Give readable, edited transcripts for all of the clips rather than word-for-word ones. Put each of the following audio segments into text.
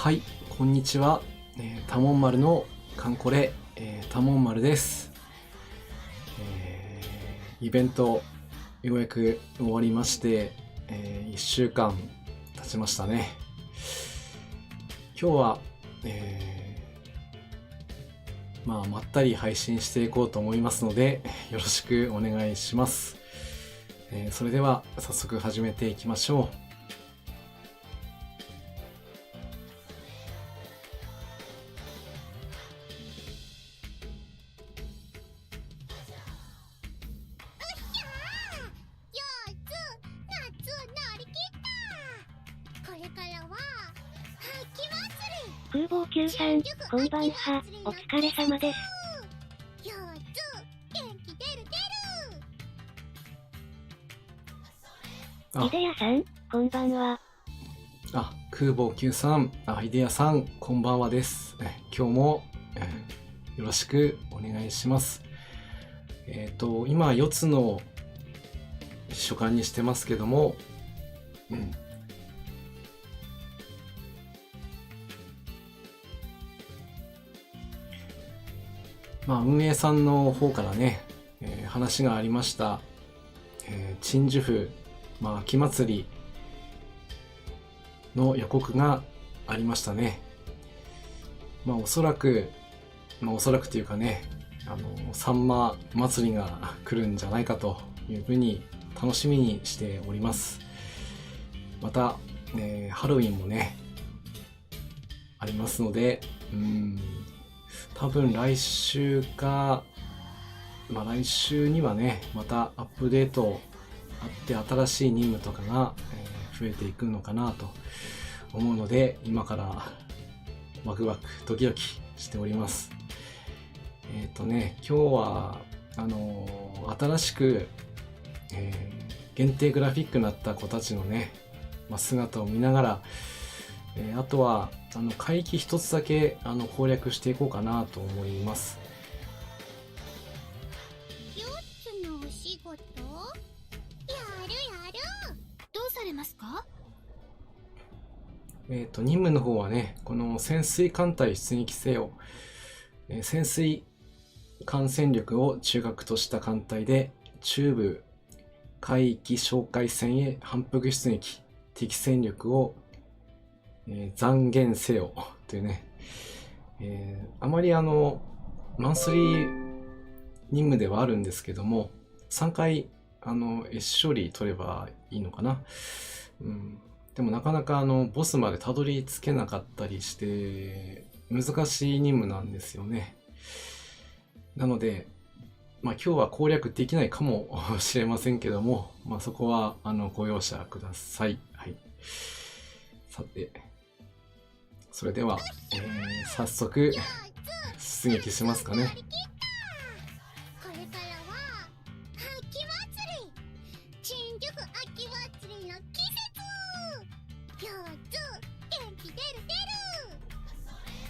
はい、こんにちは。多聞丸のカンコレ、多聞丸です。イベントようやく終わりまして、1週間経ちましたね。今日は、まったり配信していこうと思いますので、よろしくお願いします。それでは早速始めていきましょう。空母Qさん、こんばんは、お疲れ様です。イデヤさん、こんばんは。空母 Q さん、イデヤさん、こんばんはです。今日も、よろしくお願いします。今、4つの書簡にしてますけども、運営さんの方からね、話がありました。鎮守府、秋祭りの予告がありましたね。おそらくというかね、さんま祭りが来るんじゃないかというふうに楽しみにしております。また、ハロウィンもね、ありますので、多分来週か、来週にはね、またアップデートあって新しい任務とかが、増えていくのかなと思うので、今からワクワクドキドキしております。今日は新しく、限定グラフィックになった子たちのね、姿を見ながら、あとは海域一つだけ攻略していこうかなと思います。4つのお仕事やるどうされますか？任務の方はね、この潜水艦隊出撃せよ、潜水艦戦力を中核とした艦隊で中部海域哨戒線へ反復出撃、敵戦力を残減せよというね、あまりマンスリー任務ではあるんですけども、3回S処理取ればいいのかな。でもなかなかボスまでたどり着けなかったりして難しい任務なんですよね。なので、今日は攻略できないかもしれませんけども、そこはご容赦ください。はい。さて、それでは、早速出撃しますかね。これからは秋祭り、新宿秋祭りの季節。4つ元気出る。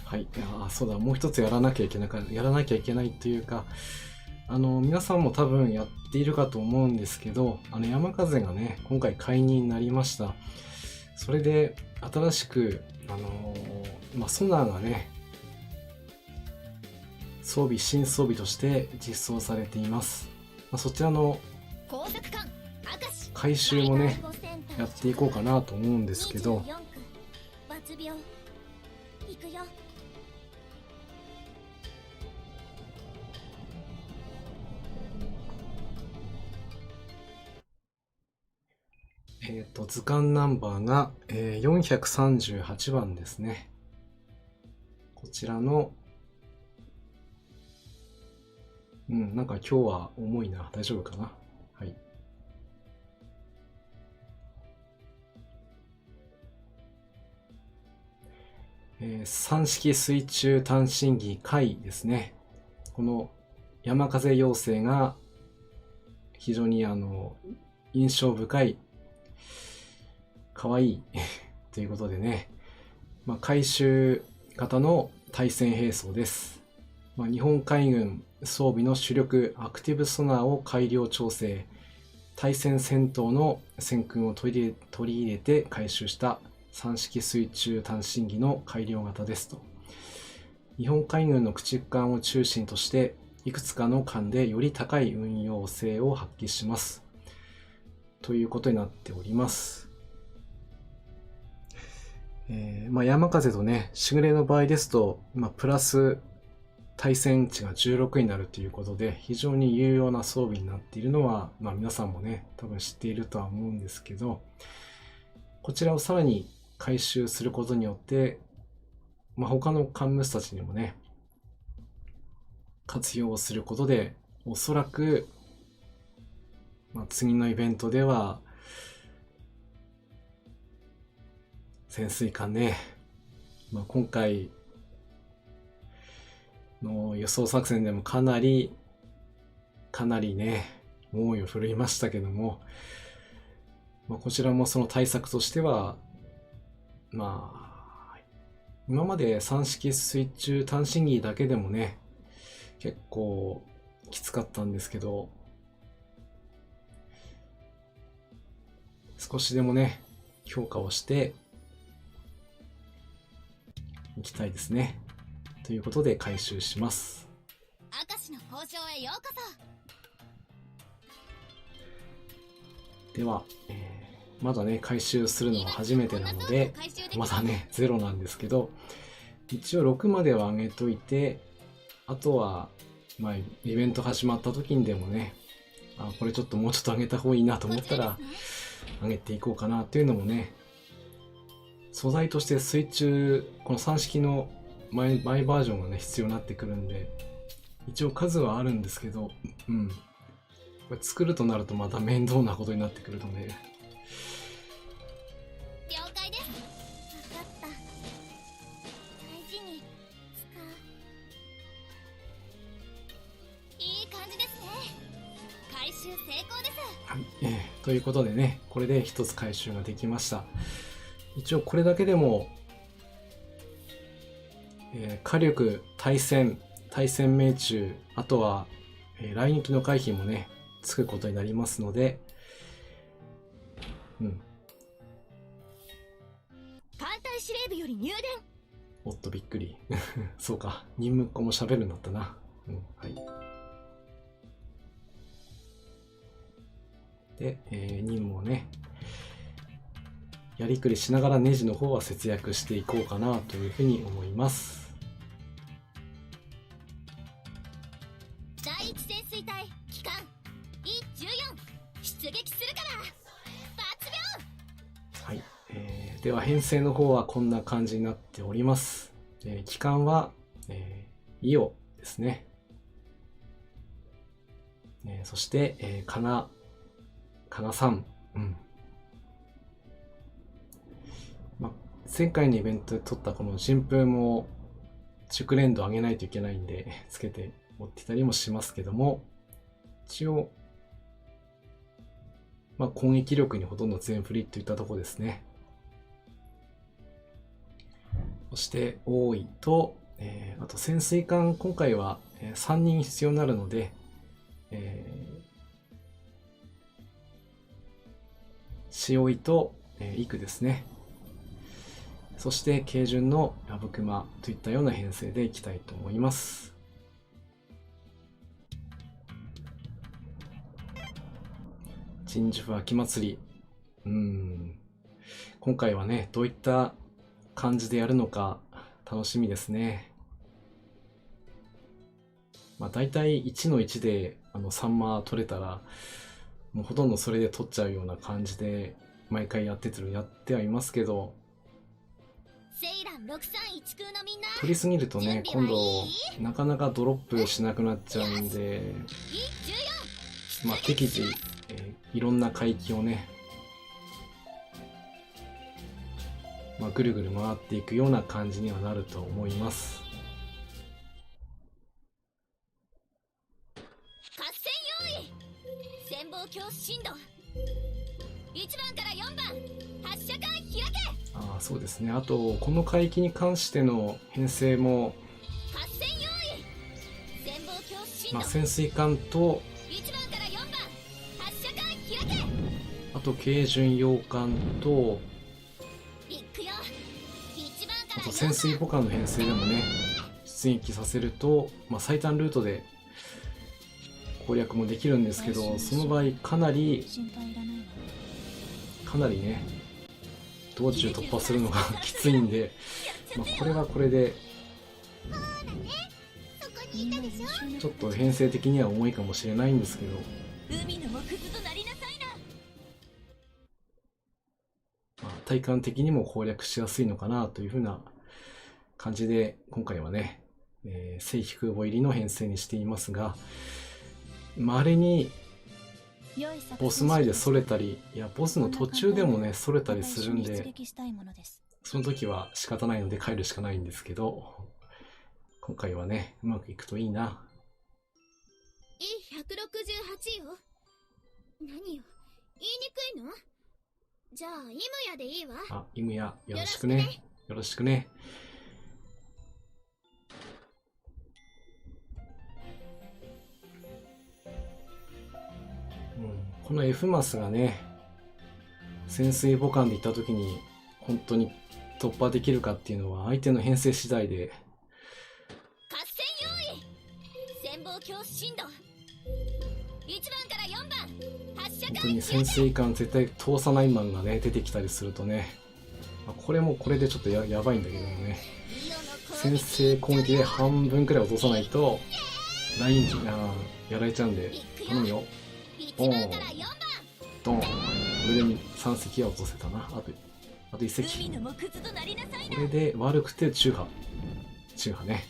はい。そうだ、もう一つやらなきゃいけないというか、皆さんも多分やっているかと思うんですけど、山風がね、今回解任になりました。それで、新しく、ソナーがね、新装備として実装されています。そちらの回収もね、やっていこうかなと思うんですけど、行くよ。図鑑ナンバーが、438番ですね。こちらの、なんか今日は重いな。大丈夫かな。はい。三式水中探針機海ですね。この山風妖精が非常に印象深いかわいいということでね、回収型の対戦兵装です。日本海軍装備の主力アクティブソナーを改良調整、対戦戦闘の戦訓を取り入れて回収した3式水中単身機の改良型ですと。日本海軍の駆逐艦を中心としていくつかの艦でより高い運用性を発揮しますということになっております。山風とね、しぐれの場合ですと、プラス対戦値が16になるということで、非常に有用な装備になっているのは、皆さんもね、多分知っているとは思うんですけど、こちらをさらに回収することによって、他の艦務たちにもね、活用することで、おそらく、次のイベントでは、潜水艦ね、今回の予想作戦でもかなりね、猛威を振るいましたけども、こちらもその対策としては、今まで3式水中単身機だけでもね、結構きつかったんですけど、少しでもね、評価をしていきたいですね。ということで回収します。明石の交渉へようこでは、まだね、回収するのは初めてなので、まだね、0なんですけど、一応6までは上げといて、あとは、イベント始まった時にでもね、これちょっともうちょっと上げた方がいいなと思ったら、上げていこうかなっていうのもね、素材として水中、この3式のマイバージョンがね、必要になってくるんで、一応数はあるんですけど、これ作るとなるとまた面倒なことになってくるので、了解です。分かった。大事に使う。いい感じですね。回収成功です。はい、ということでね、これで一つ回収ができました。一応これだけでも、火力、対戦命中、あとは、雷撃の回避もね、つくことになりますので、艦隊司令部より入電。おっとびっくり。そうか、任務っ子も喋るんだったな。はい。で、任務をね、やりくりしながらネジの方は節約していこうかなというふうに思います。第一潜水隊機関 E14 出撃するから抜はい、では編成の方はこんな感じになっております。機関は、イオですね。そして、かなさん。前回のイベントで取ったこの新風も熟練度上げないといけないんでつけて持ってたりもしますけども、一応攻撃力にほとんど全振りといったところですね。そして多いと、あと潜水艦今回は3人必要になるので、潮井とイクですね。そして軽巡のラブクマといったような編成でいきたいと思います。鎮守府秋祭り。今回はね、どういった感じでやるのか楽しみですね。だいたい1の1でサンマ取れたら、もうほとんどそれで取っちゃうような感じで毎回やってはいますけど、セイラン631空のみんな取りすぎるとね、今度なかなかドロップしなくなっちゃうんで、適時、いろんな海域をね、ぐるぐる回っていくような感じにはなると思います。合戦用意。潜望鏡進路。1番から4番発射管開け。そうですね。あとこの海域に関しての編成も、合戦用意。潜望鏡進路。潜水艦と1番から4番発射管開け。あと軽巡洋艦といくよあと潜水母艦の編成でもね出撃させると、最短ルートで攻略もできるんですけど、その場合かなりね道中突破するのがきついんで、これはこれでちょっと編成的には重いかもしれないんですけど、体感的にも攻略しやすいのかなというふうな感じで今回はね、正規空母入りの編成にしていますが、あれにボス前でそれたり、いやボスの途中でもねそれたりするんで、その時は仕方ないので帰るしかないんですけど、今回はねうまくいくといいな。E168 よ。何よ、言いにくいの？じゃあイムヤでいいわ。あ、イムヤよろしくね。よろしくね。この F マスがね潜水母艦で行った時に本当に突破できるかっていうのは相手の編成次第で。合戦用意、潜望鏡進度1番から4番発射本当に潜水艦絶対通さないマンがね出てきたりするとね、これもこれでちょっと やばいんだけどもね、先制攻撃で半分くらい落とさないとラインやられちゃうんで、頼むよ。おードン。これで3隻は落とせたな。あと1隻。これで悪くて中波ね。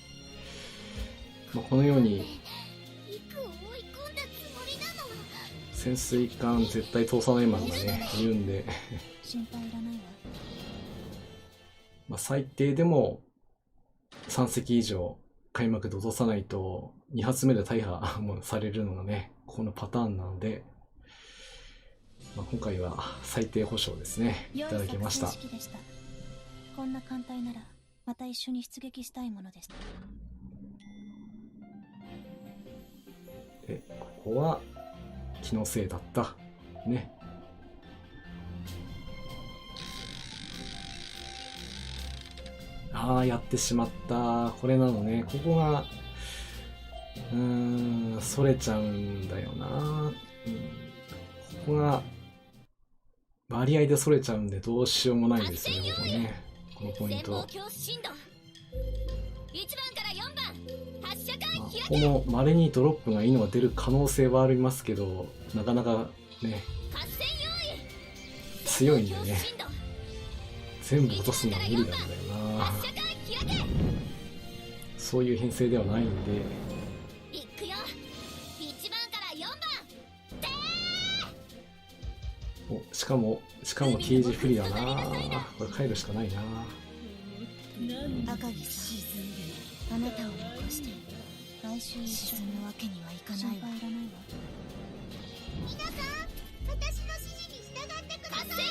このように潜水艦絶対通さないマンがねいるんで最低でも3隻以上開幕で落とさないと2発目で大破もされるのがねこのパターンなので、今回は最低保証ですねいただきました。こんな艦隊ならまた一緒に出撃したいものです。でここは気のせいだったね。やってしまった。これなのね。ここがそれちゃうんだよな。ここが割合でそれちゃうんでどうしようもないんですよね、ここね。このポイント。ここも稀にドロップがいいのが出る可能性はありますけど、なかなかね強いんでね、全部落とすのは無理なんだよな。そういう編成ではないんで。しかもケージ不利だな。これ帰るしかないな。赤城さん、あなたを残して来週一緒のわけにはいかないわ。皆さん、私の指示に従ってください。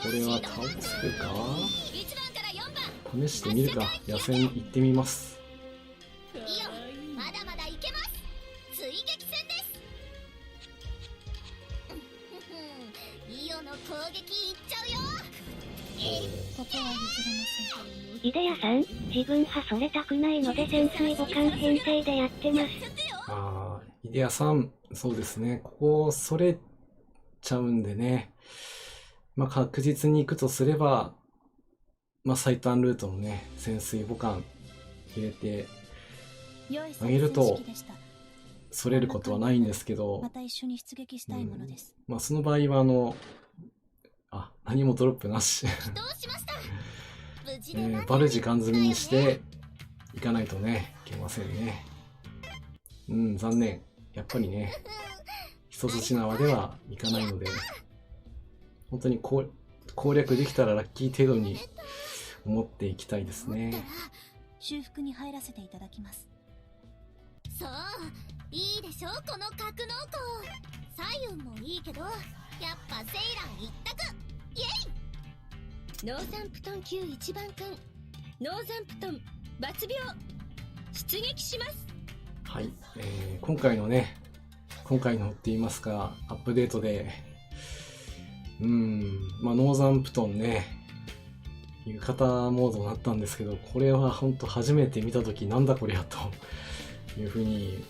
これは倒せるか。試してみるか。野戦行ってみます。いいよ、まだまだいけます。追撃戦です。イオの攻撃いっちゃうよ。ここは譲れません。イデヤさん、自分派それたくないので潜水母艦編成でやってます。イデヤさん、そうですね。ここそれちゃうんでね。確実に行くとすれば、最短ルートのね、潜水母艦入れてあげると、それることはないんですけど、また一緒に出撃したいものです。その場合は何もドロップなし。バルジガン積みにしていかないとね、いけませんね。残念。やっぱりね、一筋縄ではいかないので、本当に攻略できたらラッキー程度に思っていきたいですね。修復に入らせていただきます。そう、いいでしょこの格納庫。左右もいいけど、やっぱセイラン一択。イエイ。ノーザンプトン級一番艦ノーザンプトン抜病出撃します。はい、今回のって言いますか、アップデートでノーザンプトンね、浴衣モードになったんですけど、これは本当初めて見たときなんだこりゃというふうに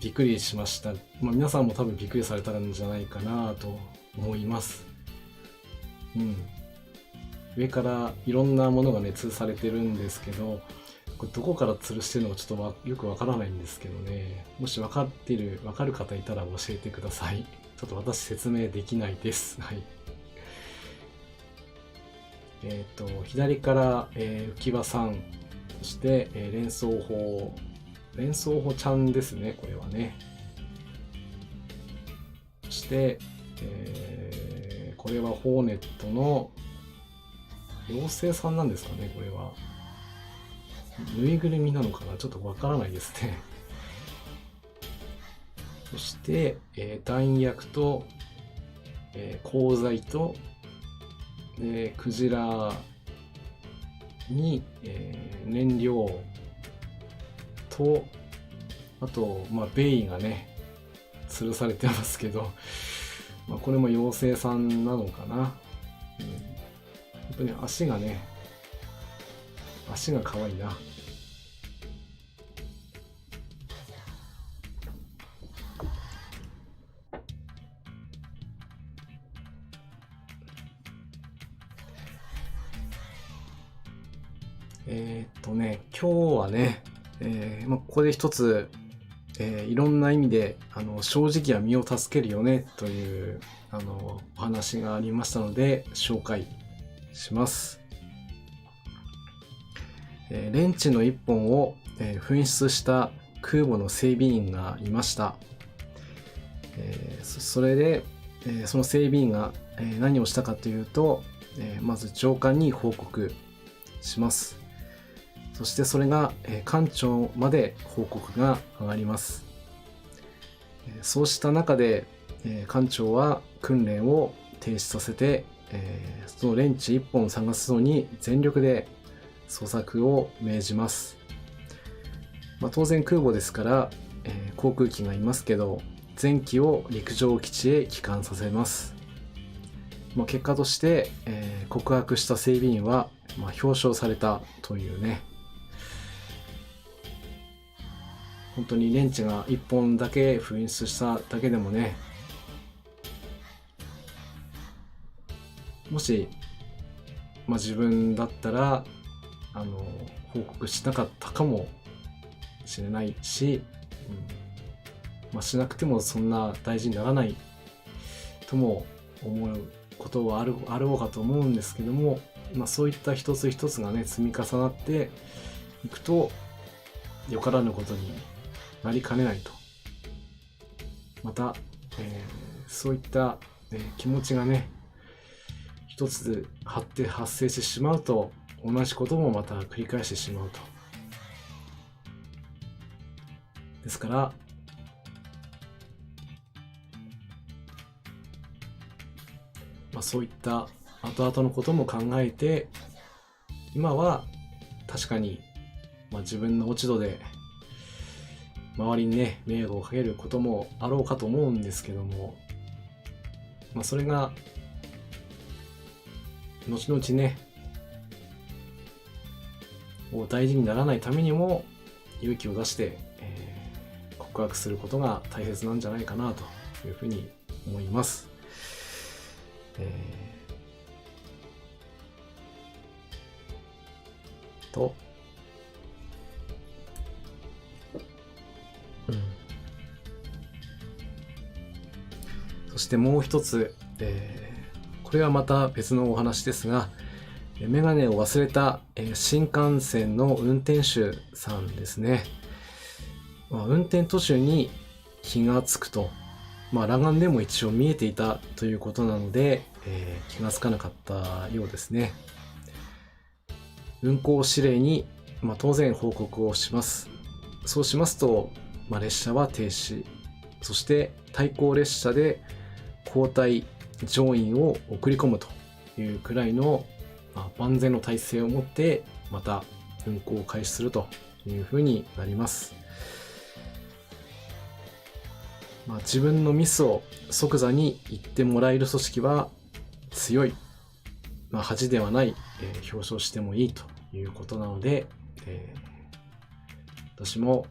びっくりしました。皆さんも多分びっくりされたんじゃないかなと思います。上からいろんなものがね吊るされてるんですけど、これどこから吊るしてるのかちょっとよくわからないんですけどね、もしわかる方いたら教えてください。ちょっと私説明できないです。はい。左から、浮場さん、そして、連想法ちゃんですね、これはね。そして、これはホーネットの妖精さんなんですかね、これは。ぬいぐるみなのかな、ちょっとわからないですね。そして、弾薬と、鋼材と、クジラに、燃料と、あと、ベイがね、吊るされてますけど、これも妖精さんなのかな。本当に足が可愛いな。今日はね、ここで一つ、いろんな意味で正直は身を助けるよねというお話がありましたので紹介します。レンチの1本を、紛失した空母の整備員がいました。それで、その整備員が、何をしたかというと、まず上官に報告します。そしてそれが艦長まで報告が上がります。そうした中で艦長は訓練を停止させて、そのレンチ1本を探すのに全力で捜索を命じます。当然空母ですから、航空機がいますけど、全機を陸上基地へ帰還させます。結果として、告白した整備員は、表彰されたというね、本当にレンチが1本だけ紛失しただけでもね、もし、自分だったら報告しなかったかもしれないし、しなくてもそんな大事にならないとも思うことはあろうかと思うんですけども、そういった一つ一つがね積み重なっていくとよからぬことになりかねないと。また、そういった、気持ちがね一つ発生してしまうと同じこともまた繰り返してしまうと。ですからそういった後々のことも考えて、今は確かに、自分の落ち度で周りにね迷惑をかけることもあろうかと思うんですけども、それが後々ね大事にならないためにも勇気を出して、告白することが大切なんじゃないかなというふうに思います。そしてもう一つ、これはまた別のお話ですが、メガネを忘れた、新幹線の運転手さんですね。運転途中に気がつくと、裸眼でも一応見えていたということなので、気がつかなかったようですね。運行指令に、当然報告をします。そうしますと、列車は停止、そして対向列車で交代乗員を送り込むというくらいの、万全の体制を持ってまた運行を開始するというふうになります。自分のミスを即座に言ってもらえる組織は強い。恥ではない、表彰してもいいということなので、私も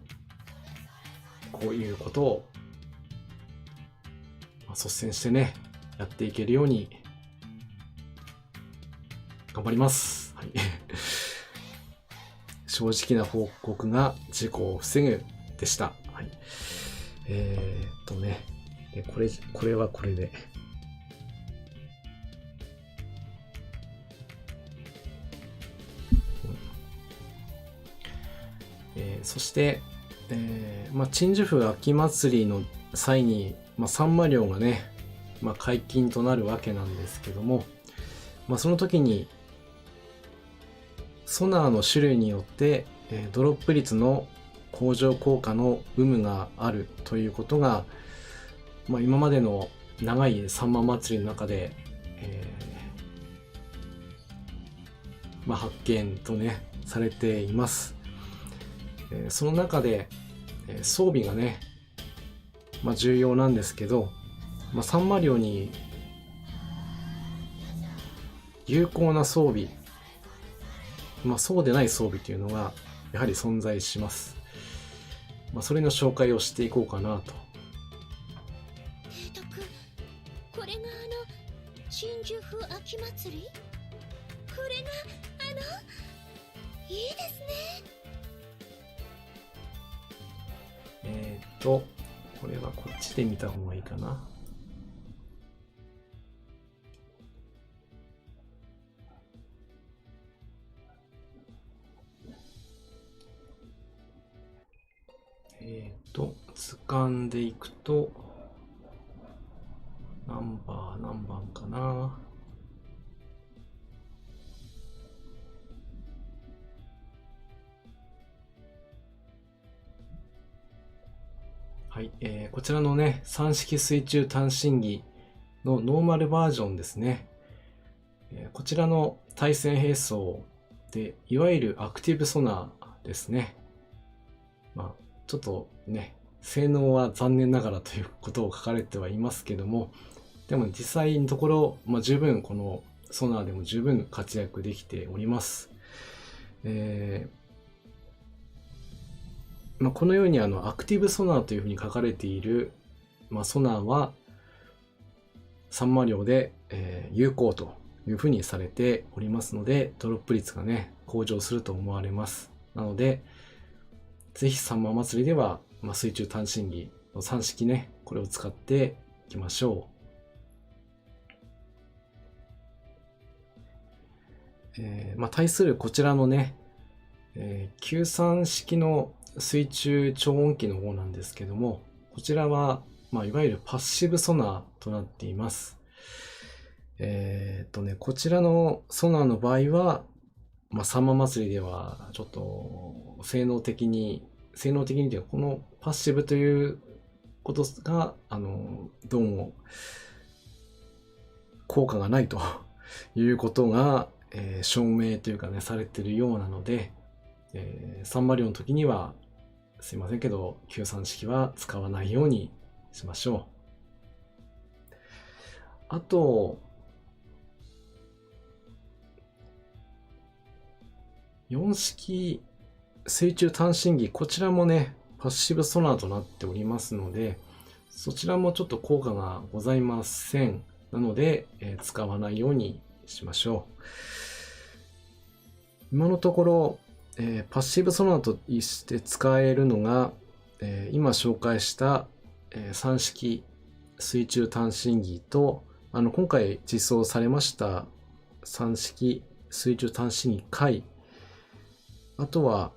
こういうことを、率先してね、やっていけるように頑張ります。はい、正直な報告が事故を防ぐでした。はい、でこれはこれで。そして、鎮守府秋祭りの際に、サンマ漁がね、解禁となるわけなんですけども、その時にソナーの種類によって、ドロップ率の向上効果の有無があるということが、今までの長いサンマ祭りの中で、発見とねされています。その中で、装備がね、重要なんですけど、サンマ漁に有効な装備、そうでない装備というのがやはり存在します。それの紹介をしていこうかなと。提督、これが鎮守府秋祭り？これがいいですね。これはこっちで見た方がいいかな。図鑑でいくと、何番かな。はい、こちらのね、3式水中探針機のノーマルバージョンですね。こちらの対戦兵装で、いわゆるアクティブソナーですね。ちょっとね、性能は残念ながらということを書かれてはいますけども、でも実際のところ、十分このソナーでも十分活躍できております。このようにアクティブソナーというふうに書かれている、ソナーはサンマ漁で、有効というふうにされておりますので、ドロップ率がね向上すると思われます。なのでぜひサンマ祭りでは、水中探針機の3式ね、これを使っていきましょう。対するこちらのね、93式の水中超音機の方なんですけども、こちらは、いわゆるパッシブソナーとなっています。こちらのソナーの場合は、サンマ祭りではちょっと性能的にというか、このパッシブということがどうも効果がないということが、証明というかねされているようなので、サンマ漁の時にはすいませんけど93式は使わないようにしましょう。あと4式水中探針機、こちらもねパッシブソナーとなっておりますので、そちらもちょっと効果がございません。なので、使わないようにしましょう。今のところ、パッシブソナーとして使えるのが、今紹介した、3式水中探針機と、今回実装されました3式水中探針機回、あとは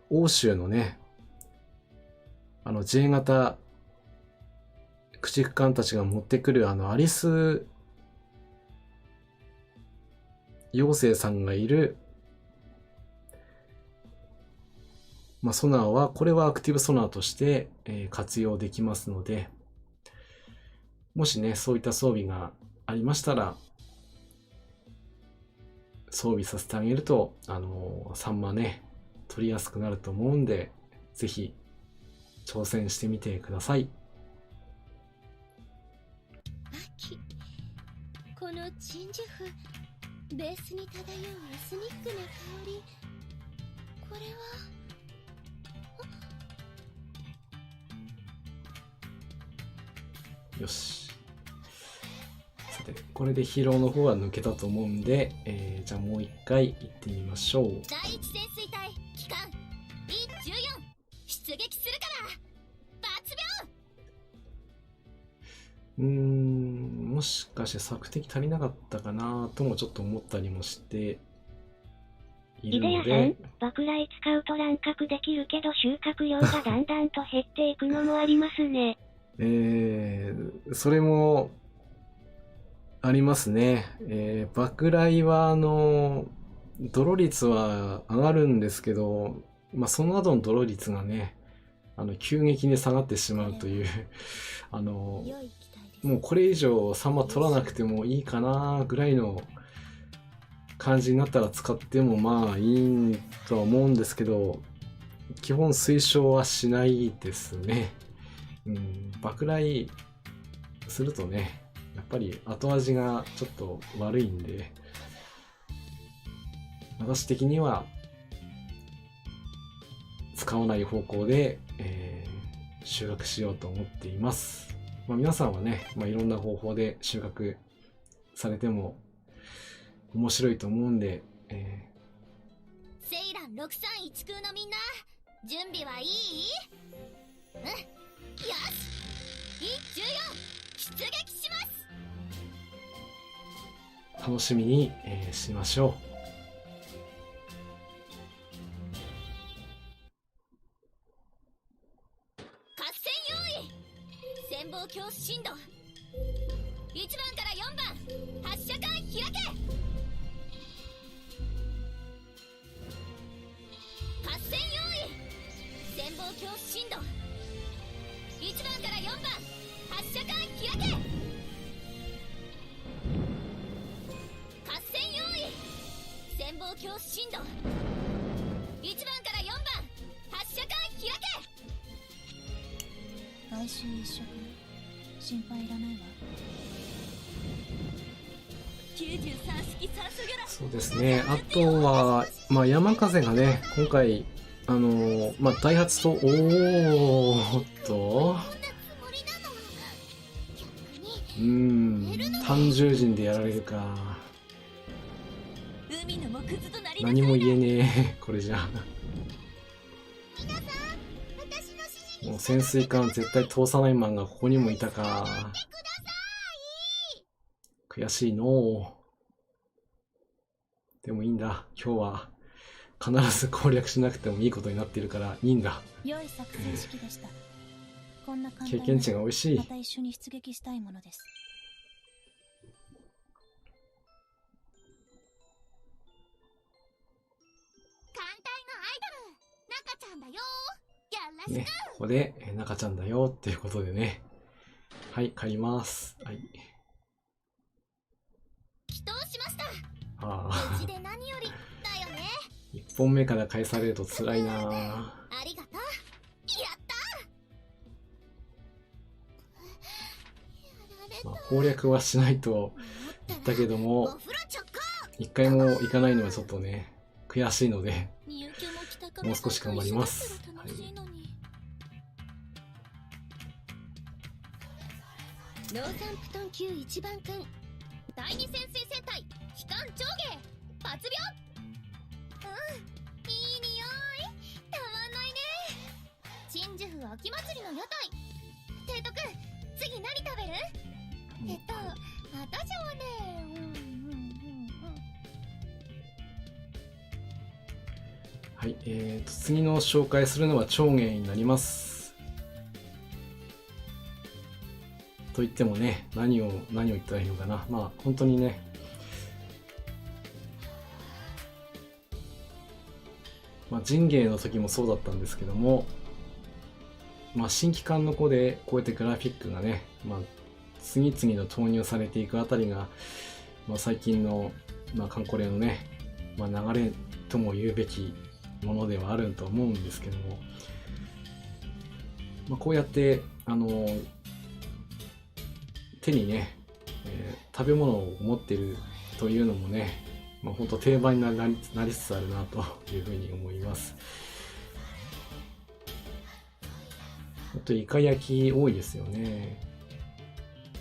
欧州のねJ 型駆逐艦たちが持ってくるアリス妖精さんがいる、ソナーはこれはアクティブソナーとして、活用できますので、もしねそういった装備がありましたら装備させてあげるとサンマね取りやすくなると思うんで、ぜひ挑戦してみてください。秋、この鎮守府ベースに漂うエスニックな香り。これはよし。さて、これで疲労の方は抜けたと思うんで、じゃあもう一回行ってみましょう。第一潜水隊機関 E14 出撃するから抜病。もしかして索敵足りなかったかなともちょっと思ったりもしていイデヤさんるので、、爆雷使うと乱獲できるけど収穫量がだんだんと減っていくのもありますね。それもありますね。爆雷は泥率は上がるんですけど、まあ、その後の泥率がね、急激に下がってしまうという、良い機体です。もうこれ以上サンマ取らなくてもいいかなぐらいの感じになったら使ってもまあいいとは思うんですけど、基本推奨はしないですね。爆雷するとね、やっぱり後味がちょっと悪いんで、私的には使わない方向で、収穫しようと思っています。まあ、皆さんはね、いろんな方法で収穫されても面白いと思うんで、セイラン631空のみんな準備はいい？よし E14 出撃します。楽しみに、しましょ合戦用意。潜望鏡進度1番から4番発射管開け。合戦用意。潜望鏡進度1番から4番発射管開け。合戦用意。潜望鏡進度1番から4番発射管開け。外周一色、心配いらないわ。93式酸素ギャラう。そうですね。あとは、山風がね、今回、ダイハツと、こんなつもりなの。逆に単獣人でやられるか。海の木図となり何も言えねえ、これじゃ。皆さん、私の指示にもう潜水艦絶対通さないマンがここにもいたか。ください。悔しいのう。でもいいんだ。今日は必ず攻略しなくてもいいことになっているからいいんだ。良い作戦指揮でした。こんな簡単な経験値が美味しいま。た一緒に出撃したいものです。艦隊のアイドル、中ちゃんだよ。よろしく。ね、ここで中ちゃんだよっていうことでね。はい、帰ります。はい。祈祷しました。あ無事あ、で何よりだよね。 1本目から返されると辛いな。ありがとう。やった攻略はしないと言ったけどおも、風呂直行。一回も行かないのはちょっとね、悔しいので、みゆきも北上もう少し頑張りますさんと一緒だったら楽しいのに。ノーサンプトン級1番艦第二潜水船隊機関上下発病。いい匂い、たまんないね。鎮守府秋祭りの屋台。提督、次何食べる？私はね、はい、次の紹介するのは長元になります。と言ってもね、何を言ったらいいのかな。本当にね、ジンゲーの時もそうだったんですけども、新規艦の子でこうやってグラフィックがね、次々と投入されていくあたりが、最近の、カンコレのね、流れとも言うべきものではあると思うんですけども、こうやって手にね、食べ物を持ってるというのもね、まあ本当定番になりつつあるなというふうに思います。あとイカ焼き多いですよね。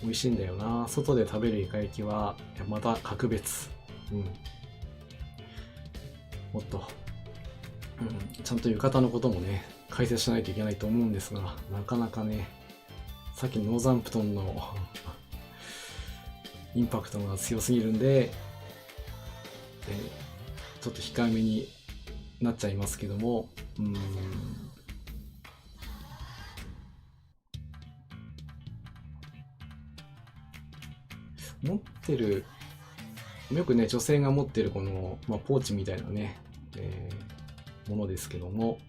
美味しいんだよな。外で食べるイカ焼きはまた格別。もっと、ちゃんと浴衣のこともね解説しないといけないと思うんですが、なかなかね、さっきノーザンプトンのインパクトが強すぎるんで、ちょっと控えめになっちゃいますけども、持ってる、よくね女性が持ってるこの、ポーチみたいなね、ものですけども、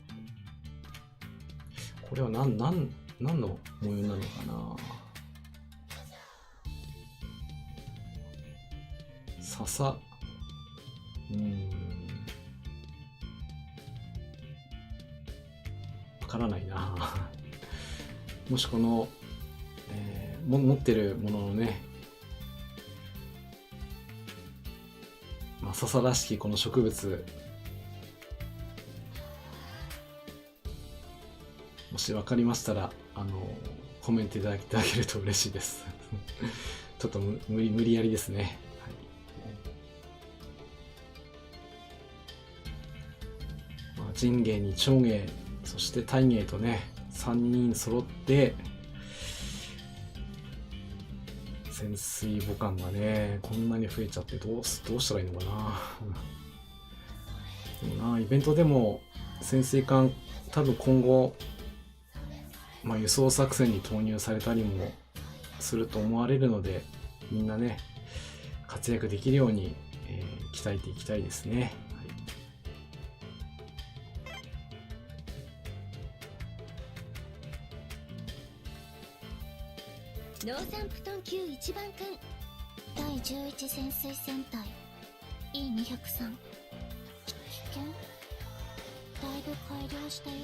これは何の模様なのかな。笹、わからないなもしこの、持ってるもののね、笹らしきこの植物、もし分かりましたらコメントいただけると嬉しいですちょっと無理やりですね。人芸に長芸、そして大芸とね3人揃って潜水母艦がねこんなに増えちゃってどうしたらいいのかなでもな、イベントでも潜水艦多分今後、輸送作戦に投入されたりもすると思われるので、みんなね活躍できるように、鍛えていきたいですね。ノーザンプトン級一番艦第11潜水戦隊 E203 危険？だいぶ改良したよ。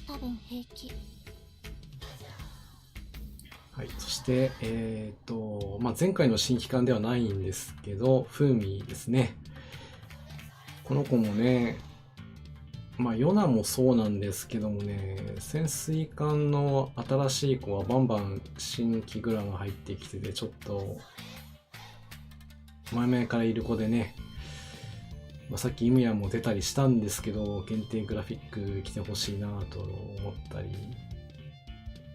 多分平気。はい、そして、前回の新機関ではないんですけど、フーミーですね。この子もね、ヨナもそうなんですけどもね、潜水艦の新しい子はバンバン新規グラが入ってきてて、ちょっと前々からいる子でね、さっきイムヤも出たりしたんですけど、限定グラフィック来てほしいなと思ったり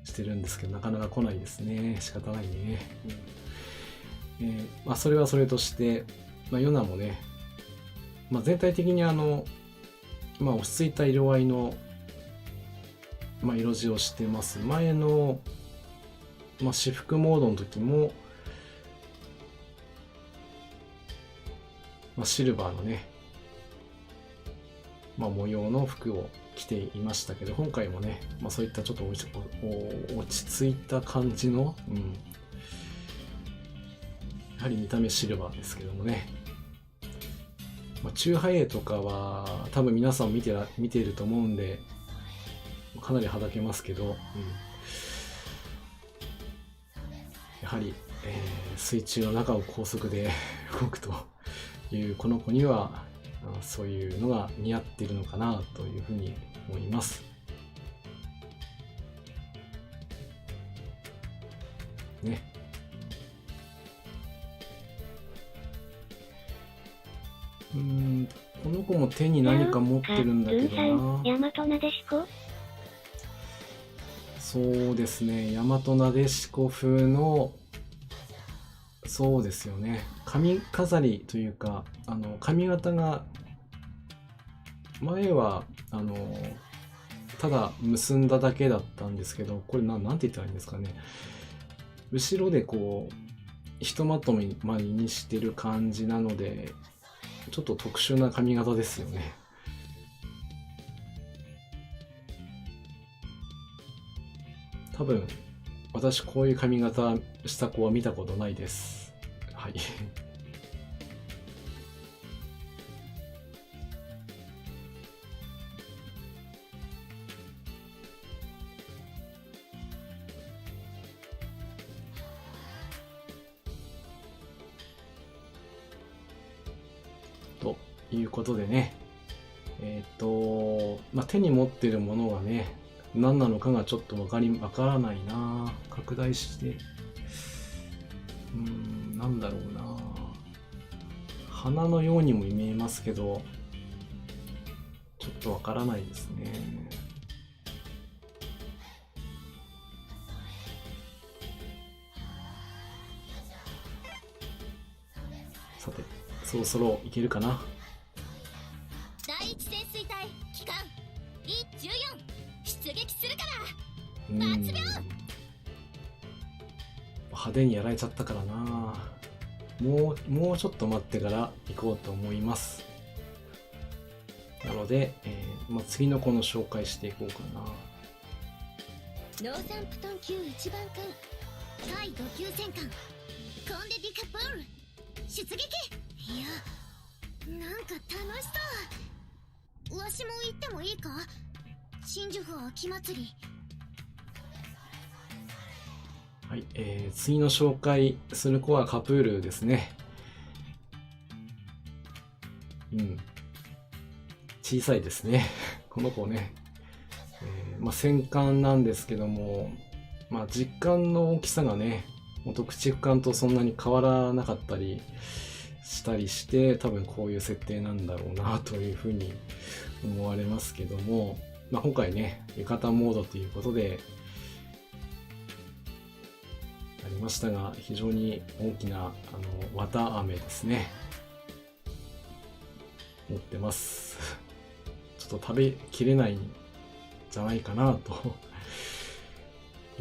してるんですけど、なかなか来ないですね。仕方ないね。それはそれとして、ヨナもね、全体的に落ち着いた色合いの、色地をしてます。前の、私服モードの時も、シルバーのね、模様の服を着ていましたけど、今回もね、そういったちょっと落ち着いた感じの、やはり見た目シルバーですけどもね、中ハエとかは多分皆さん見ていると思うんでかなりはだけますけど、やはり、水中の中を高速で動くというこの子にはそういうのが似合っているのかなというふうに思います。ね。この子も手に何か持ってるんだけどな。大和なでしこ？そうですね、大和なでしこ風の、そうですよね、髪飾りというか、髪型が前はただ結んだだけだったんですけど、これなんて言ったらいいんですかね、後ろでこうひとまとめにしてる感じなので、ちょっと特殊な髪型ですよね。多分私こういう髪型した子は見たことないです。はいいうことでね、手に持ってるものがね、何なのかがちょっとわからないな。拡大して、なんだろうな。花のようにも見えますけど、ちょっとわからないですね。さて、そろそろいけるかな。第一潜水隊機関 E14 出撃するからうん抜病。派手にやられちゃったからな。もうちょっと待ってから行こうと思います。なので、次の子の紹介していこうかな。ノーサンプトン級一番艦対土級戦艦コンデ・ディカポール出撃。いや、なんか楽しそう。わしも行ってもいいか？新宿秋祭り。はい、次の紹介する子はカプールですね。小さいですね。この子ね。戦艦なんですけども、実艦の大きさがね、元駆逐艦とそんなに変わらなかったりしたりして、多分こういう設定なんだろうなというふうに思われますけども、今回ね、浴衣モードということで、ありましたが、非常に大きな綿あめですね。持ってます。ちょっと食べきれないんじゃないかなと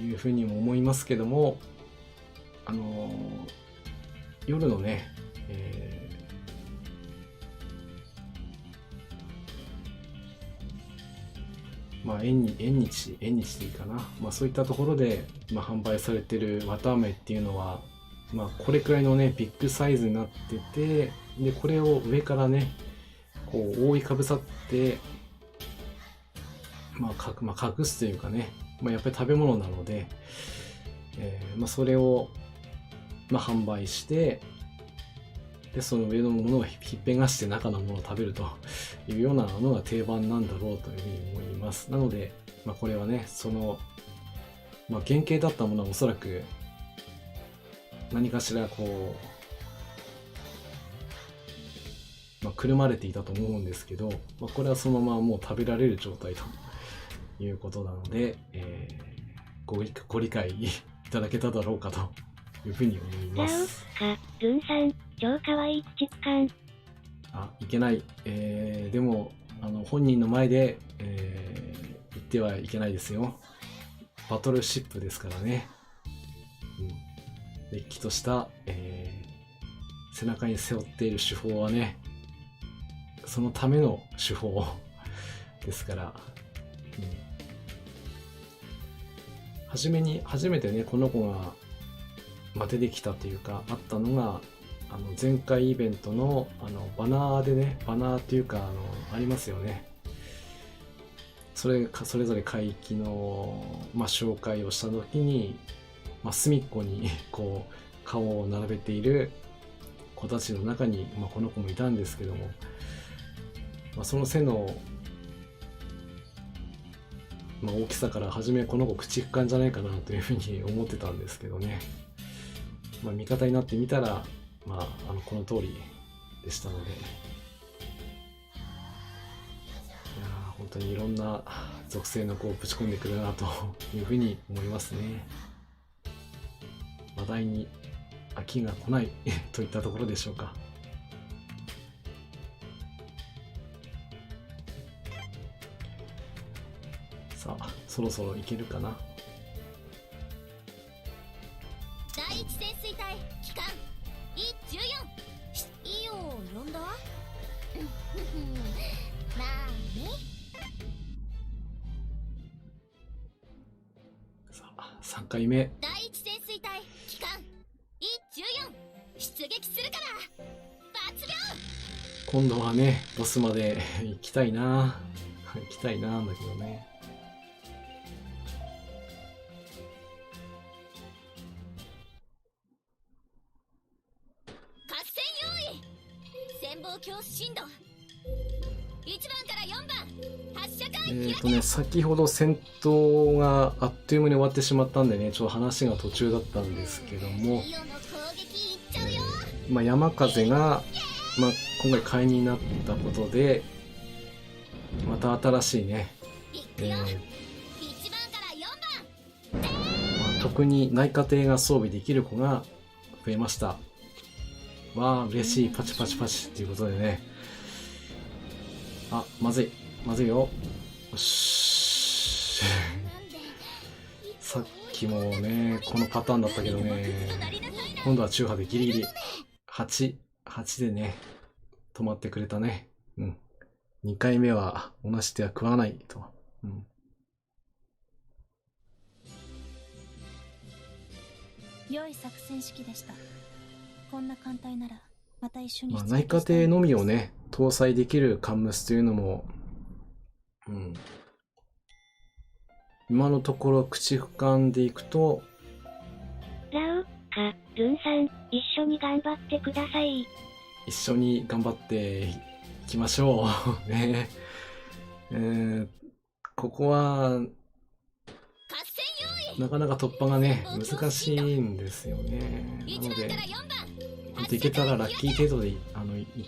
いうふうにも思いますけども、夜のね、縁日でいいかな。そういったところで、販売されてる綿あめっていうのは、これくらいのね、ビッグサイズになってて、で、これを上からね、こう、覆いかぶさって、隠すというかね、やっぱり食べ物なので、それを、販売して、で、その上のものをひっぺがして中のものを食べるというようなのが定番なんだろうというふうに思います。なので、これはね、その、原型だったものはおそらく何かしらこう、くるまれていたと思うんですけど、これはそのままもう食べられる状態ということなので、ご理解いただけただろうかというふうに思います。ルンさん、超かわいい駆逐艦。いけない。でも、本人の前で、言ってはいけないですよ。バトルシップですからね。れっきとした、背中に背負っている手法はね、そのための手法ですから、初めてね、この子が、出てきたというか、あったのが、前回イベントの、バナーでね、バナーっていうか、ありますよね。それぞれ海域の、紹介をしたときに、隅っこに、こう、顔を並べている子たちの中に、この子もいたんですけども、その背の、大きさから初めこの子駆逐艦じゃないかなというふうに思ってたんですけどね。味方になってみたら、この通りでしたので、いや本当にいろんな属性の子をぶち込んでくるなというふうに思いますね。話題に飽きが来ないといったところでしょうか。さあ、そろそろいけるかな。第一潜水隊機関 E14 イオを呼んだまあね。さあ、3回目。第一潜水隊機関 E14 出撃するから抜病。今度はね、ボスまで行きたいな。行きたいな、だけどね。合戦用意。潜望鏡進路1番から4番発射開始。先ほど戦闘があっという間に終わってしまったんでね、ちょっと話が途中だったんですけども、イオの攻撃いっちゃうよ。山風が、今回会員になったことで、また新しいね、いくよ。1番から4番。特に内科艇が装備できる子が増えました。わあ、嬉しい。パチパチパチっていうことでね。あ、まずい。まずいよ。よし。さっきもね、このパターンだったけどね、今度は中波でギリギリ8でね、止まってくれたね。うん。2回目は同じ手は食わないと。うん。良い作戦式でした。こんな艦隊ならまた一緒に出撃内科艇のみをね、搭載できるカンムスというのも、今のところ駆逐艦でいくと、ラウ、か、ルンさん、一緒に頑張ってください。一緒に頑張っていきましょう。ね。ここは、合戦用意。なかなか突破がね、難しいんですよね。な1ので番から、4番。できたらラッキー程度で行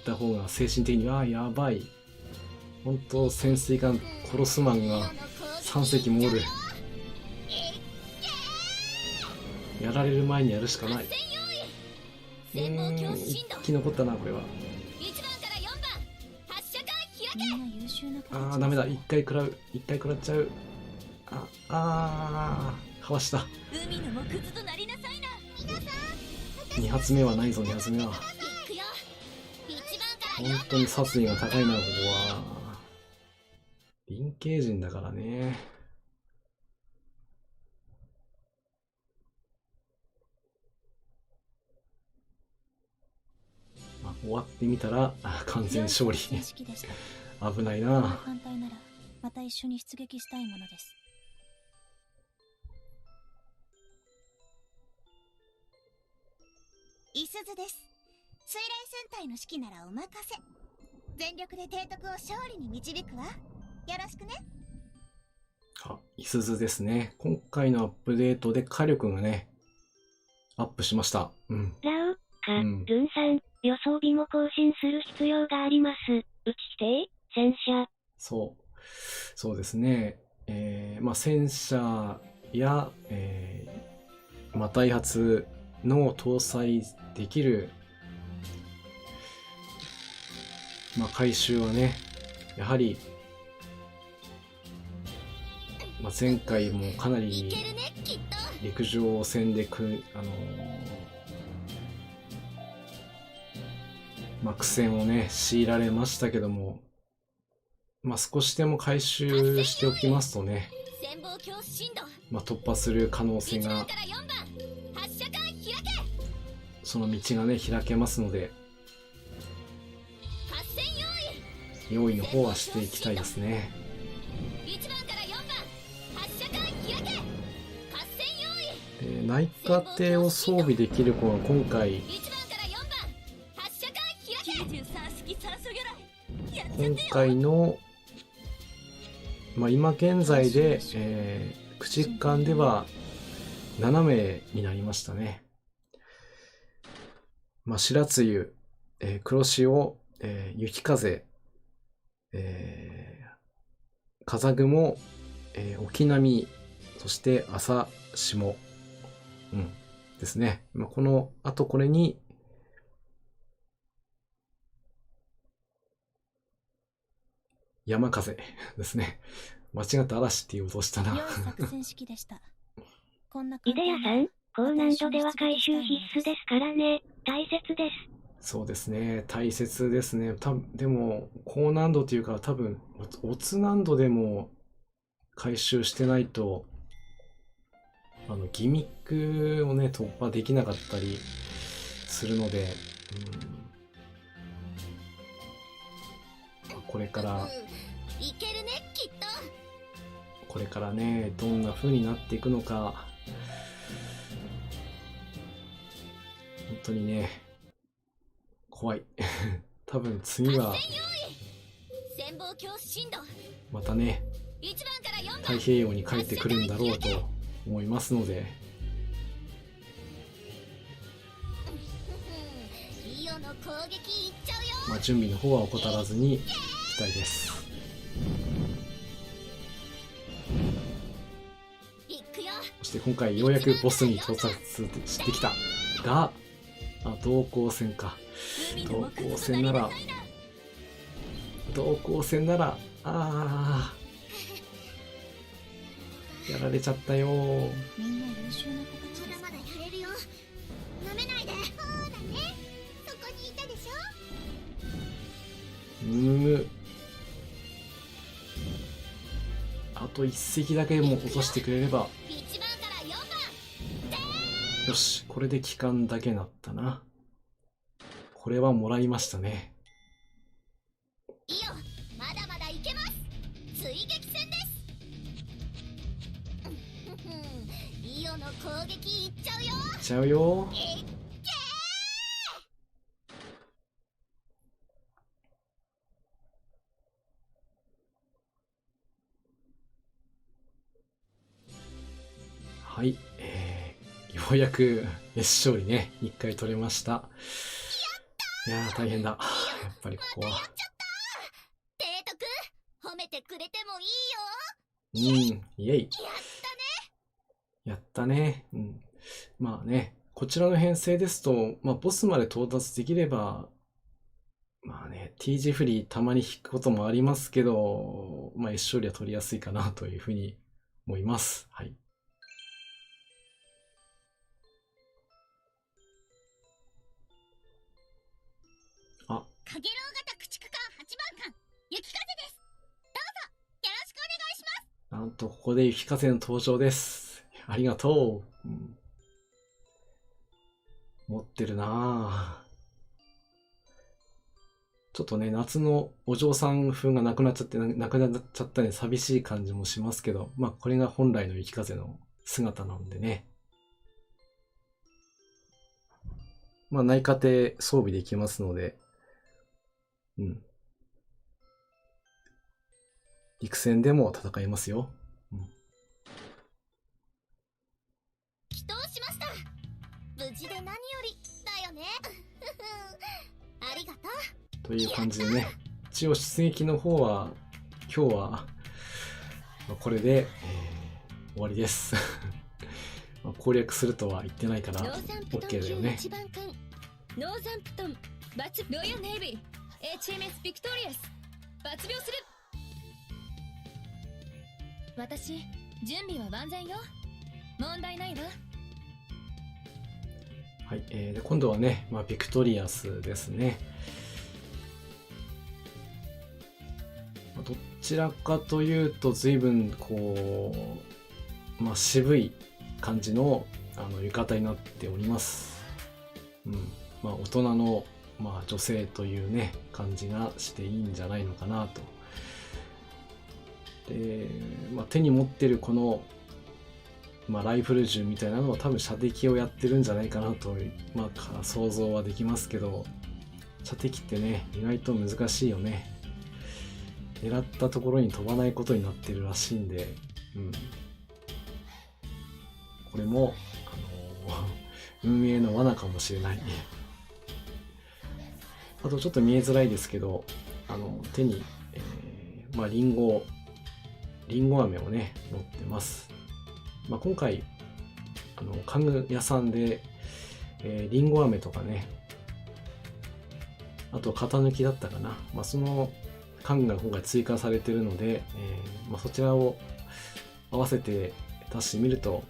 った方が精神的にはやばい。本当潜水艦殺すマンが3隻もおる。やられる前にやるしかない。一機残ったな、これは。1番から4番発射開開け。みんな優秀な子たちです。ダメだ。一回食らっちゃう。かわした。海の藻くずとなりなさいな。皆さん、 2発目はないぞ、2発目は。いくよ。1番から4本当に殺意が高いな、ここは。臨系人だからね。終わってみたら完全勝利。良い作戦式でした危ないこんなな。艦隊ならまた一緒に出撃したいものです。いすずです。水雷戦隊の指揮ならお任せ。全力で提督を勝利に導くわ。よろしくね。いすずですね。今回のアップデートで火力がね、アップしました。ラウ、か、ルンさん、予装備も更新する必要があります。撃ち手、戦車。そうですね。戦車や、ダイハツの搭載できる、回収はね、やはり、前回もかなりいけるね、きっと。陸上戦で苦戦をね、強いられましたけども、少しでも回収しておきますとね、潜望鏡進路。突破する可能性1番が、から4番発射開開け。その道がね、開けますので、合戦用意。用意の方はしていきたいですね。1番から4番発射開開け。合戦用意。内科艇を装備できる子は今回、 1番から4番発射開開け。93式酸素魚雷。やっちゃ今ってよ。回の、今現在で、駆逐艦では7名になりましたね。白露、黒潮、雪風、風雲、沖波、そして朝霜、ですね。この後これに、山風ですね。間違って嵐って言おうとしたな。良い作戦式でした。こんなイ艦隊ならデヤさん、高難度では回収必須ですからね。大切です。そうですね。大切ですね。でも、高難度というか多分、オツ難度でも回収してないと、ギミックをね、突破できなかったりするので、これからいけるね、きっと。これからね、どんな風になっていくのか、本当にね、怖い。多分次は教師進路またね、 1番から4番太平洋に帰ってくるんだろうと思いますので、イオの攻撃いっちゃうよ。まあ、準備の方は怠らずに期待です。いくよ。そして今回ようやくボスに到達してきたが、同行戦か。同行戦なら、やられちゃったよ。みんな優秀な子たちですまだまだやれるよ。なめないで。そうだね。そこにいたでしょ。あと一隻だけでも落としてくれれば。1番から4番。よし、これで帰還だけなったな。これはもらいましたね。イオ、まだまだいけます。追撃戦です。イオの攻撃いっちゃうよ。いっちゃうよ。はい、ようやく決勝利ね、1回取れました。いやー大変だ。やっぱりここは。提督、褒めてくれてもいいよ。イエイ。やったね。まあね、こちらの編成ですと、まあボスまで到達できれば、まあね、T 字フリーたまに引くこともありますけど、まあ一勝利は取りやすいかなというふうに思います。はい。かげろう型駆逐艦8番艦雪風です。どうぞよろしくお願いします。なんとここで雪風の登場です。ありがとう。持ってるなぁ。ちょっとね、夏のお嬢さん風がなくなっちゃったんで寂しい感じもしますけど、まあこれが本来の雪風の姿なんでね。まあ内科で装備できますので、陸戦でも戦いますよ。祈祷しました。無事で何よりだよね。ありがとう。という感じでね、一応出撃の方は今日はこれで、終わりです。攻略するとは言ってないから OK だよね。ノーザンプトンバツロイヤルネイビー HMS ビクトリアス抜病する。私準備は万全よ。問題ないわ。はい、で今度はね、ビクトリアスですね。どちらかというと随分こう、渋い感じの浴衣になっております。大人の、女性というね感じがしていいんじゃないのかなと。で、手に持ってるこの、ライフル銃みたいなのは多分射的をやってるんじゃないかなと、想像はできますけど、射的ってね意外と難しいよね。狙ったところに飛ばないことになってるらしいんで、これも、運営の罠かもしれない。あとちょっと見えづらいですけど、手に、リンゴ飴をね持ってます。今回家具屋さんで、リンゴ飴とかね、あと型抜きだったかな、その家具が今回追加されているので、そちらを合わせて出してみると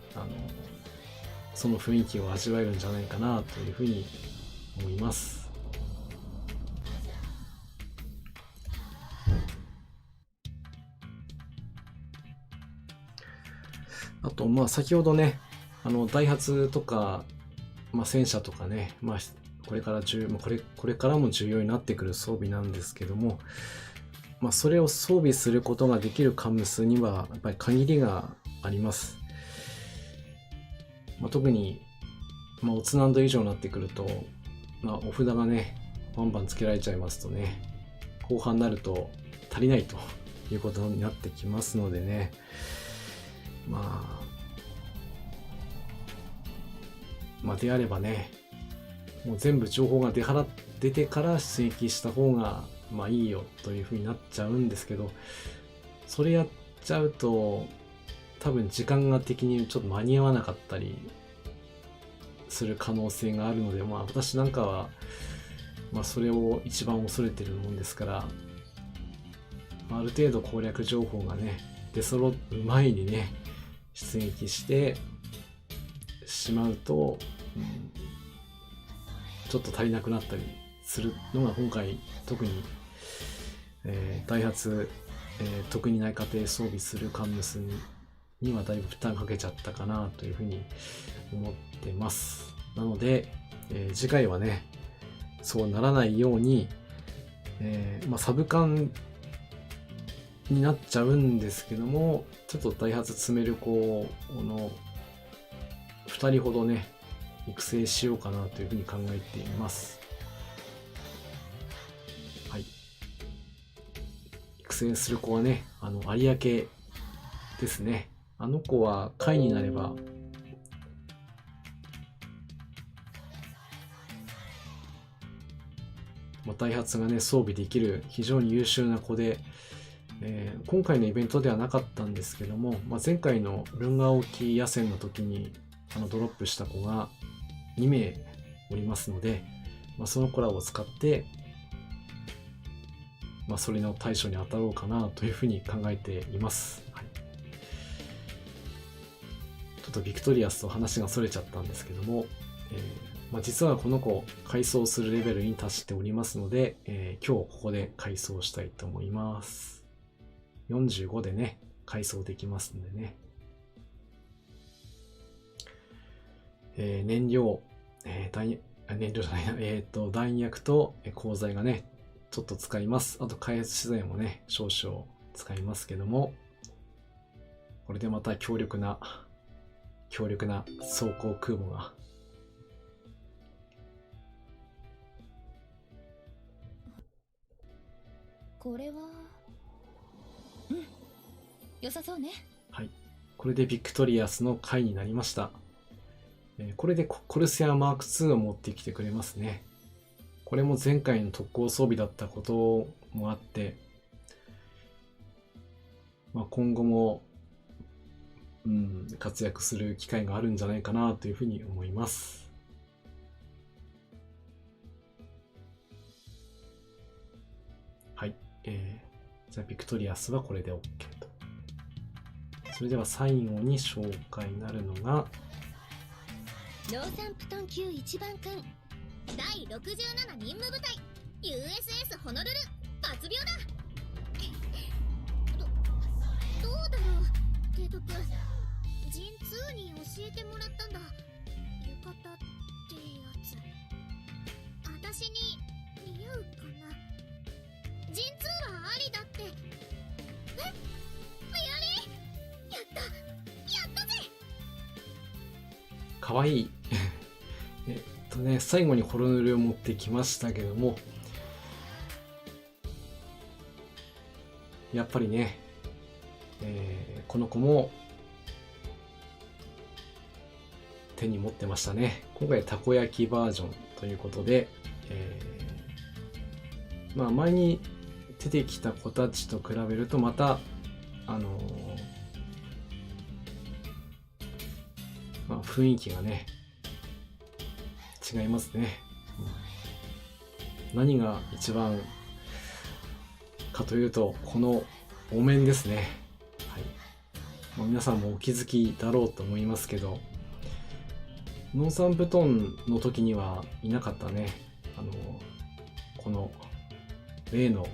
その雰囲気を味わえるんじゃないかなというふうに思います。あと先ほどねダイハツとか、戦車とかね、これからも重要になってくる装備なんですけども、それを装備することができるカムスにはやっぱり限りがあります。特に、オツ難度以上になってくると、お札がねバンバンつけられちゃいますとね、後半になると足りないということになってきますのでね、まあであればね、もう全部情報が出てから出撃した方がまあいいよというふうになっちゃうんですけど、それやっちゃうと多分時間が的にちょっと間に合わなかったりする可能性があるので、まあ私なんかはそれを一番恐れてるもんですから、ある程度攻略情報がね出揃う前にね出撃してしまうと、ちょっと足りなくなったりするのが今回特に、ダイハツ、特にない家庭装備するカンムスにはだいぶ負担かけちゃったかなというふうに思ってます。なので、次回はねそうならないように、サブカンになっちゃうんですけども、ちょっとダイハツ詰める子の2人ほどね育成しようかなというふうに考えています。はい。育成する子はね、有明ですね。あの子は下位になれば、ダイハツがね装備できる非常に優秀な子で、今回のイベントではなかったんですけども、前回のルンガ沖野戦の時にドロップした子が2名おりますので、その子らを使って、それの対処に当たろうかなというふうに考えています。はい、ちょっとビクトリアスと話がそれちゃったんですけども、実はこの子改装するレベルに達しておりますので、今日ここで改装したいと思います。45でね改装できますんでね。燃料じゃないな、弾薬と鋼材がねちょっと使います。あと開発資材もね少々使いますけども、これでまた強力な装甲空母がこれは良さそうね。はい、これでビクトリアスの回になりました。これでコルセアマーク2を持ってきてくれますね。これも前回の特攻装備だったこともあって、今後も、活躍する機会があるんじゃないかなというふうに思います。はい、じゃあビクトリアスはこれで OK と。それでは最後に紹介になるのがノーサンプトン級一番艦第67任務部隊 USS ホノルル抜病だ。どうだろう提督、ジン2に教えてもらったんだ。浴衣ってやつ私に似合うかな。ジン2はありだって。やったぜ。かわいい最後にホロヌルを持ってきましたけども、やっぱりね、この子も手に持ってましたね。今回たこ焼きバージョンということで、前に出てきた子たちと比べるとまた雰囲気がね違いますね。何が一番かというとこのお面ですね。はい、皆さんもお気づきだろうと思いますけど、ノーサンプトンの時にはいなかったねこの例の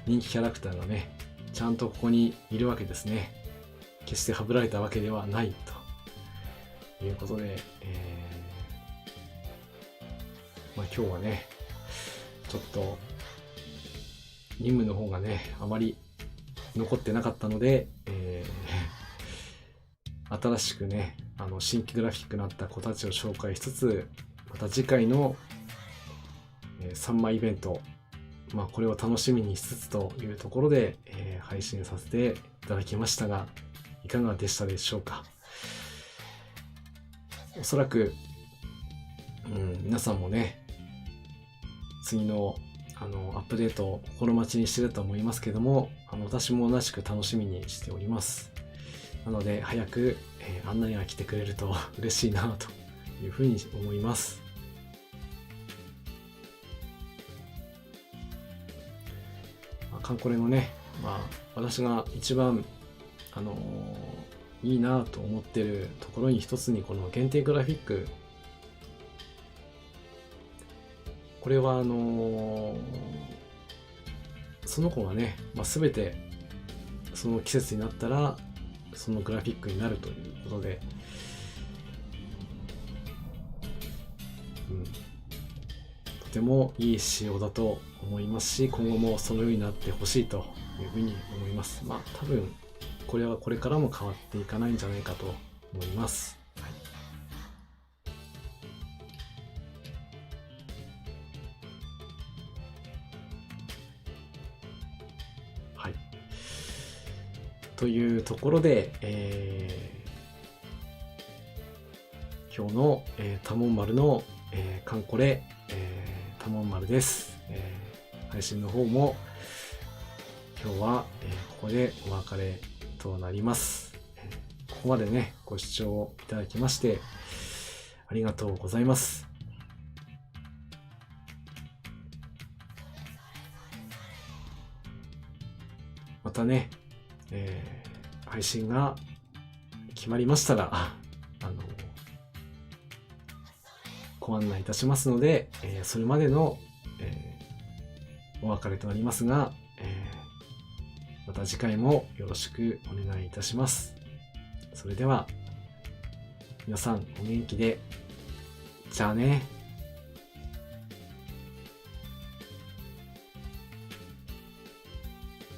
人気キャラクターがねちゃんとここにいるわけですね。決してはぶられたわけではないということで、今日はねちょっと任務の方がねあまり残ってなかったので、新しくね新規グラフィックになった子たちを紹介しつつ、また次回の3枚イベントまあこれを楽しみにしつつというところで、配信させていただきましたが、いかがでしたでしょうか。おそらく、皆さんもね、次のアップデートを心待ちにしてると思いますけども、私も同じく楽しみにしております。なので早く、案内が来てくれると嬉しいなというふうに思います。カンコレのね、私が一番いいなと思ってるところに一つにこの限定グラフィック、これはその子がね、全てその季節になったらそのグラフィックになるということで、とてもいい仕様だと思いますし、今後もそのようになってほしいというふうに思います。多分これはこれからも変わっていかないんじゃないかと思います。はい。というところで、今日の、多聞丸の、カンコレ、多聞丸です。配信の方も今日は、ここでお別れとなります。ここまでね、ご視聴いただきましてありがとうございます。またね、配信が決まりましたら、ご案内いたしますので、それまでの、お別れとなりますが、また次回もよろしくお願いいたします。それでは皆さんお元気で、じゃあね。